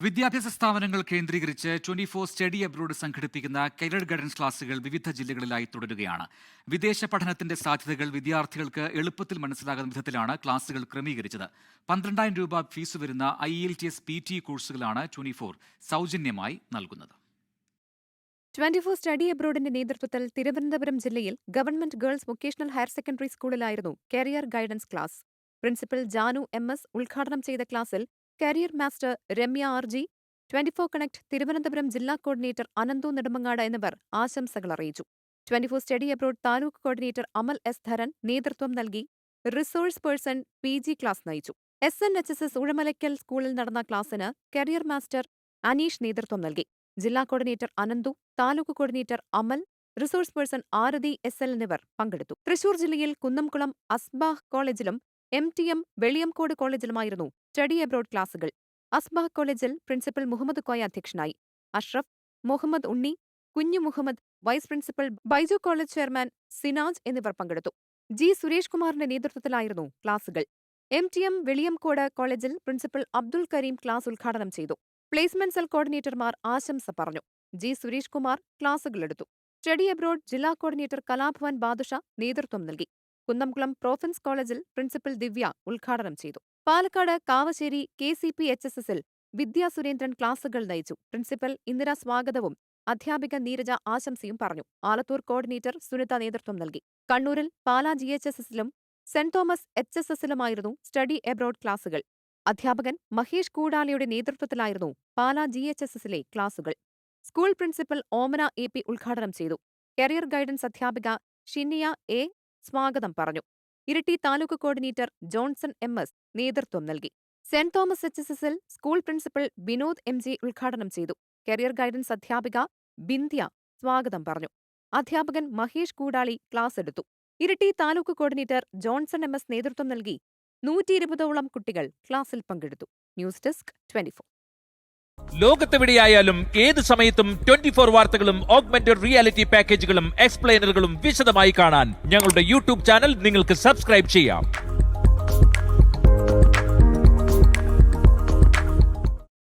വിദ്യാഭ്യാസ സ്ഥാപനങ്ങൾ കേന്ദ്രീകരിച്ച് 24 സ്റ്റഡി അബ്രോഡ് സംഘടിപ്പിക്കുന്ന കരിയർ ഗൈഡൻസ് ക്ലാസുകൾ വിവിധ ജില്ലകളിലായി തുടരുകയാണ്. വിദേശ പഠനത്തിന്റെ സാധ്യതകൾ വിദ്യാർത്ഥികൾക്ക് എളുപ്പത്തിൽ മനസ്സിലാകുന്ന വിധത്തിലാണ് ക്ലാസുകൾ ക്രമീകരിച്ചത്. 12,000 രൂപ ഫീസ് വരുന്ന IELTS PT കോഴ്സുകളാണ് 24 സൗജന്യമായി നൽകുന്നത്. 24 സ്റ്റഡി അബ്രോഡിന്റെ നേതൃത്വത്തിൽ തിരുവനന്തപുരം ജില്ലയിൽ government girls vocational higher secondary സ്കൂളിലായിരുന്നു career guidance class. Principal Janu MS ഉദ്ഘാടനം ചെയ്ത ക്ലാസിൽ career master Ramya RG, 24 connect Thiruvananthapuram ജില്ലാ കോർഡിനേറ്റർ അനന്തു നെടുമങ്ങാട് എന്നിവർ ആശംസകൾ അറിയിച്ചു. 24 study abroad taluk coordinator Amal S. Dharan നേതൃത്വം നൽകി. റിസോഴ്സ് പേഴ്സൺ PG ക്ലാസ് നയിച്ചു. SNHSS ഉഴമലയ്ക്കൽ സ്കൂളിൽ നടന്ന ക്ലാസിന് കരിയർ മാസ്റ്റർ അനീഷ് നേതൃത്വം നൽകി. ജില്ലാ coordinator Ananthu, taluk coordinator Amal, resource person Arathi SL എന്നിവർ പങ്കെടുത്തു. തൃശൂർ ജില്ലയിൽ കുന്നംകുളം അസ്ബാഹ് കോളേജിലും MTM വെളിയംകോട് കോളേജിലുമായിരുന്നു സ്റ്റഡി അബ്രോഡ് ക്ലാസുകൾ. അസ്ബാഹ് കോളേജിൽ പ്രിൻസിപ്പൽ മുഹമ്മദ് കോയ അധ്യക്ഷനായി. Ashraf, Muhammad Unni, Kunju Muhammad, vice principal Baiju college chairman Sinaj എന്നിവർ പങ്കെടുത്തു. G. സുരേഷ് കുമാറിന്റെ നേതൃത്വത്തിലായിരുന്നു ക്ലാസുകൾ. MTM വെളിയംകോട് കോളേജിൽ പ്രിൻസിപ്പൽ അബ്ദുൽ കരീം ക്ലാസ് ഉദ്ഘാടനം ചെയ്തു. പ്ലേസ്മെന്റ് സെൽ കോർഡിനേറ്റർമാർ ആശംസ പറഞ്ഞു. G. സുരേഷ് കുമാർ ക്ലാസുകളെടുത്തു. സ്റ്റഡി അബ്രോഡ് ജില്ലാ കോർഡിനേറ്റർ കലാഭവൻ ബാദുഷ നേതൃത്വം നൽകി. കുന്നംകുളം പ്രോഫൻസ് കോളേജിൽ പ്രിൻസിപ്പൽ ദിവ്യ ഉദ്ഘാടനം ചെയ്തു. പാലക്കാട് കാവശ്ശേരി KCP-HSSൽ വിദ്യാ സുരേന്ദ്രൻ ക്ലാസുകൾ നയിച്ചു. പ്രിൻസിപ്പൽ ഇന്ദിര സ്വാഗതവും അധ്യാപിക നീരജ ആശംസയും പറഞ്ഞു. ആലത്തൂർ കോർഡിനേറ്റർ സുനിത നേതൃത്വം നൽകി. കണ്ണൂരിൽ പാലാ GHSSലും സെന്റ് തോമസ് HSSലുമായിരുന്നു സ്റ്റഡി അബ്രോഡ് ക്ലാസുകൾ. അധ്യാപകൻ മഹേഷ് കൂടാലിയുടെ നേതൃത്വത്തിലായിരുന്നു പാലാ GHSSലെ ക്ലാസുകൾ. സ്കൂൾ പ്രിൻസിപ്പൽ ഓമന AP ഉദ്ഘാടനം ചെയ്തു. കരിയർ ഗൈഡൻസ് അധ്യാപിക ഷിനിയ A സ്വാഗതം പറഞ്ഞു. Iritty taluk coordinator Johnson MS നേതൃത്വം നൽകി. സെന്റ് തോമസ് HSSൽ സ്കൂൾ പ്രിൻസിപ്പൽ വിനോദ് MG ഉദ്ഘാടനം ചെയ്തു. കരിയർ ഗൈഡൻസ് അധ്യാപിക ബിന്ധ്യ സ്വാഗതം പറഞ്ഞു. അധ്യാപകൻ മഹേഷ് കൂടാളി ക്ലാസ് എടുത്തു. Iritty taluk coordinator Johnson MS നേതൃത്വം നൽകി. 120ഓളം കുട്ടികൾ ക്ലാസിൽ പങ്കെടുത്തു. News desk 24. ലോകത്തെവിടെയായാലും ഏത് സമയത്തും 24 വാർത്തകളും ഓഗ്മെന്റഡ് റിയാലിറ്റി പാക്കേജുകളും എക്സ്പ്ലെയിനറുകളും വിശദമായി കാണാൻ ഞങ്ങളുടെ YouTube ചാനൽ നിങ്ങൾക്ക് സബ്സ്ക്രൈബ് ചെയ്യാം.